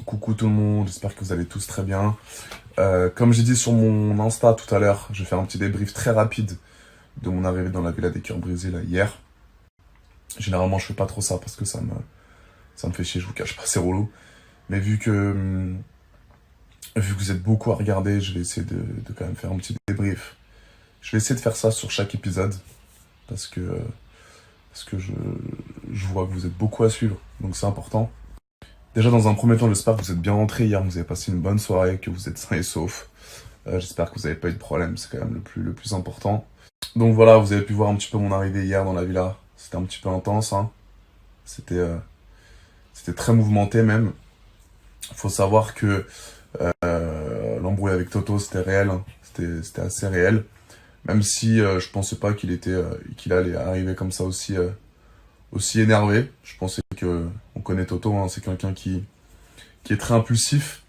coucou tout le monde, j'espère que vous allez tous très bien. Comme j'ai dit sur mon Insta tout à l'heure, je vais faire un petit débrief très rapide de mon arrivée dans la Villa des Cœurs Brisés là, hier. Généralement je fais pas trop ça parce que ça me fait chier, je vous cache pas, c'est relou. Mais vu que vous êtes beaucoup à regarder, je vais essayer de quand même faire un petit débrief. Je vais essayer de faire ça sur chaque épisode parce que, je vois que vous êtes beaucoup à suivre, donc c'est important. Déjà, dans un premier temps, j'espère que vous êtes bien rentrés hier, que vous avez passé une bonne soirée, que vous êtes sains et saufs. J'espère que vous n'avez pas eu de problème, c'est quand même le plus important. Donc voilà, vous avez pu voir un petit peu mon arrivée hier dans la villa. C'était un petit peu intense, hein. C'était très mouvementé même. Faut savoir que l'embrouille avec Toto, c'était réel, hein. C'était assez réel. Même si je pensais pas qu'il allait arriver comme ça aussi énervé. Je pensais que, on connaît Toto, hein, c'est quelqu'un qui est très impulsif.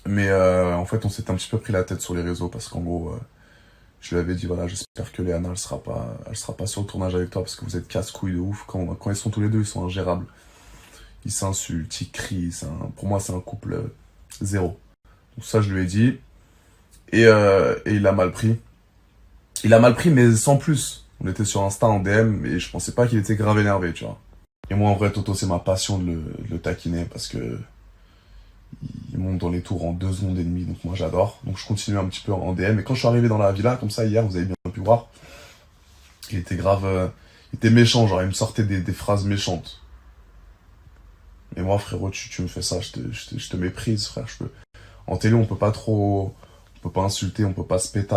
Mais en fait, on s'est un petit peu pris la tête sur les réseaux parce qu'en gros, je lui avais dit, voilà, j'espère que Léana, elle sera pas sur le tournage avec toi parce que vous êtes casse-couilles de ouf. Quand ils sont tous les deux, ils sont ingérables. Ils s'insultent, ils crient. Pour moi, c'est un couple zéro. Donc ça, je lui ai dit. Et il a mal pris. Il a mal pris, mais sans plus. On était sur Insta en DM et je pensais pas qu'il était grave énervé, tu vois. Et moi, en vrai, Toto, c'est ma passion de le taquiner parce que il monte dans les tours en 2 secondes et demie, donc moi j'adore. Donc je continue un petit peu en DM. Et quand je suis arrivé dans la villa, comme ça, hier, vous avez bien pu voir, il était grave... il était méchant, genre il me sortait des phrases méchantes. Mais moi, frérot, tu me fais ça, je te méprise, frère. En télé, on peut pas trop... On peut pas insulter, on peut pas se péter.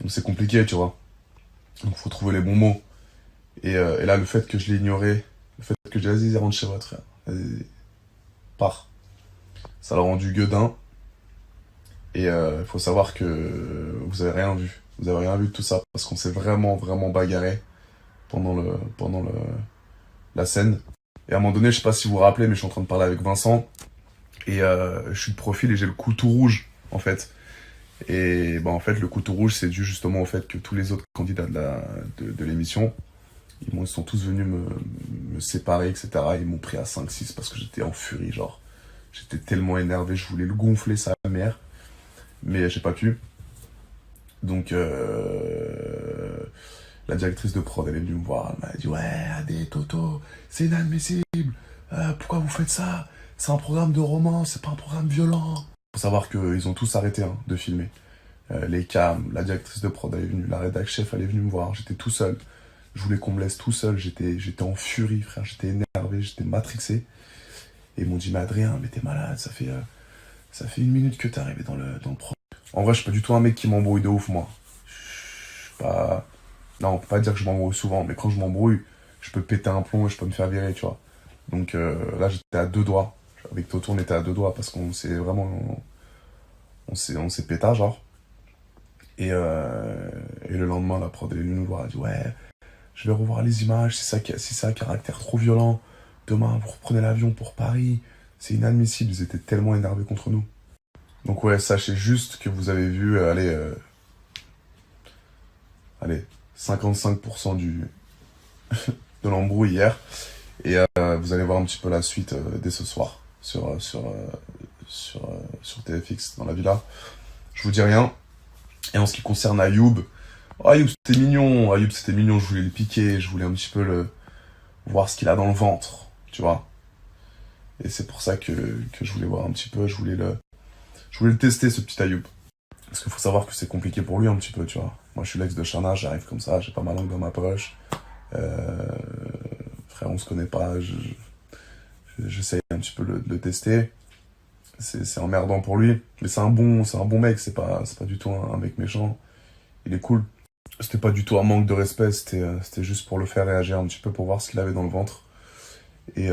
Donc c'est compliqué, tu vois. Donc faut trouver les bons mots. Et là, le fait que je l'ai ignoré, le fait que j'ai dit, vas-y, rentre chez votre frère. Vas-y, pars. Ça l'a rendu gueudin. Et il faut savoir que vous avez rien vu. Vous avez rien vu de tout ça. Parce qu'on s'est vraiment, vraiment bagarré pendant la scène. Et à un moment donné, je sais pas si vous vous rappelez, mais je suis en train de parler avec Vincent. Et je suis de profil et j'ai le cou tout rouge, en fait. Et en fait, le coup tout rouge, c'est dû justement au fait que tous les autres candidats de l'émission, ils sont tous venus me séparer, etc. Ils m'ont pris à 5-6 parce que j'étais en furie, genre. J'étais tellement énervé, je voulais le gonfler, sa mère. Mais j'ai pas pu. Donc, la directrice de prod, elle est venue me voir. Elle m'a dit, ouais, Adé, Toto, c'est inadmissible. Pourquoi vous faites ça? C'est un programme de romance, c'est pas un programme violent. Faut savoir qu'ils ont tous arrêté de filmer. Les cams, la directrice de prod, elle est venue. La rédac chef, elle est venue me voir. J'étais tout seul. Je voulais qu'on me laisse tout seul. J'étais en furie, frère. J'étais énervé, j'étais matrixé. Et ils m'ont dit, mais Adrien, mais t'es malade, ça fait 1 minute que t'es arrivé dans le pro. En vrai, je suis pas du tout un mec qui m'embrouille de ouf, moi. Je suis pas... Non, on peut pas dire que je m'embrouille souvent, mais quand je m'embrouille, je peux péter un plomb et je peux me faire virer, tu vois. Donc là, j'étais à 2 doigts. Avec Toto, on était à 2 doigts parce qu'on s'est vraiment... On s'est péta, genre. Et le lendemain, la prod est venue nous voir, elle a dit, ouais, je vais revoir les images, si c'est un caractère trop violent, demain, vous reprenez l'avion pour Paris. C'est inadmissible, ils étaient tellement énervés contre nous. Donc ouais, sachez juste que vous avez vu, allez, 55% de l'embrouille hier. Et vous allez voir un petit peu la suite dès ce soir sur TFX dans la villa. Je vous dis rien. Et en ce qui concerne Ayoub, Ayoub c'était mignon, je voulais le piquer, je voulais un petit peu voir ce qu'il a dans le ventre, tu vois. Et c'est pour ça que je voulais voir un petit peu, je voulais le tester, ce petit Ayoub. Parce qu'il faut savoir que c'est compliqué pour lui un petit peu, tu vois. Moi je suis l'ex de Shana, j'arrive comme ça, j'ai pas ma langue dans ma poche. Frère, on se connaît pas, j'essaye un petit peu de le tester. C'est emmerdant pour lui, mais c'est un bon mec, c'est pas du tout un mec méchant. Il est cool. C'était pas du tout un manque de respect, c'était juste pour le faire réagir un petit peu, pour voir ce qu'il avait dans le ventre. Et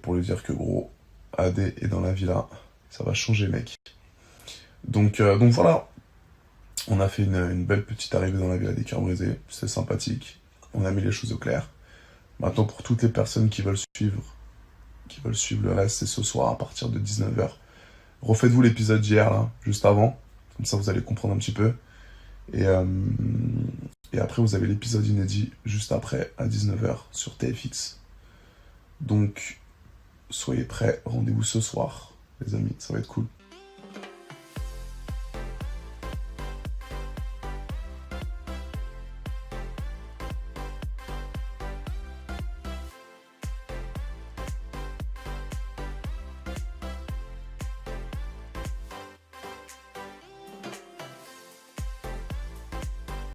pour lui dire que gros, AD est dans la villa, ça va changer mec. Donc voilà, on a fait une belle petite arrivée dans la villa des Cœurs Brisés, c'est sympathique, on a mis les choses au clair. Maintenant pour toutes les personnes qui veulent suivre le reste, c'est ce soir à partir de 19h. Refaites-vous l'épisode d'hier, là, juste avant. Comme ça, vous allez comprendre un petit peu. Et après, vous avez l'épisode inédit juste après, à 19h, sur TFX. Donc, soyez prêts. Rendez-vous ce soir. les amis. Ça va être cool.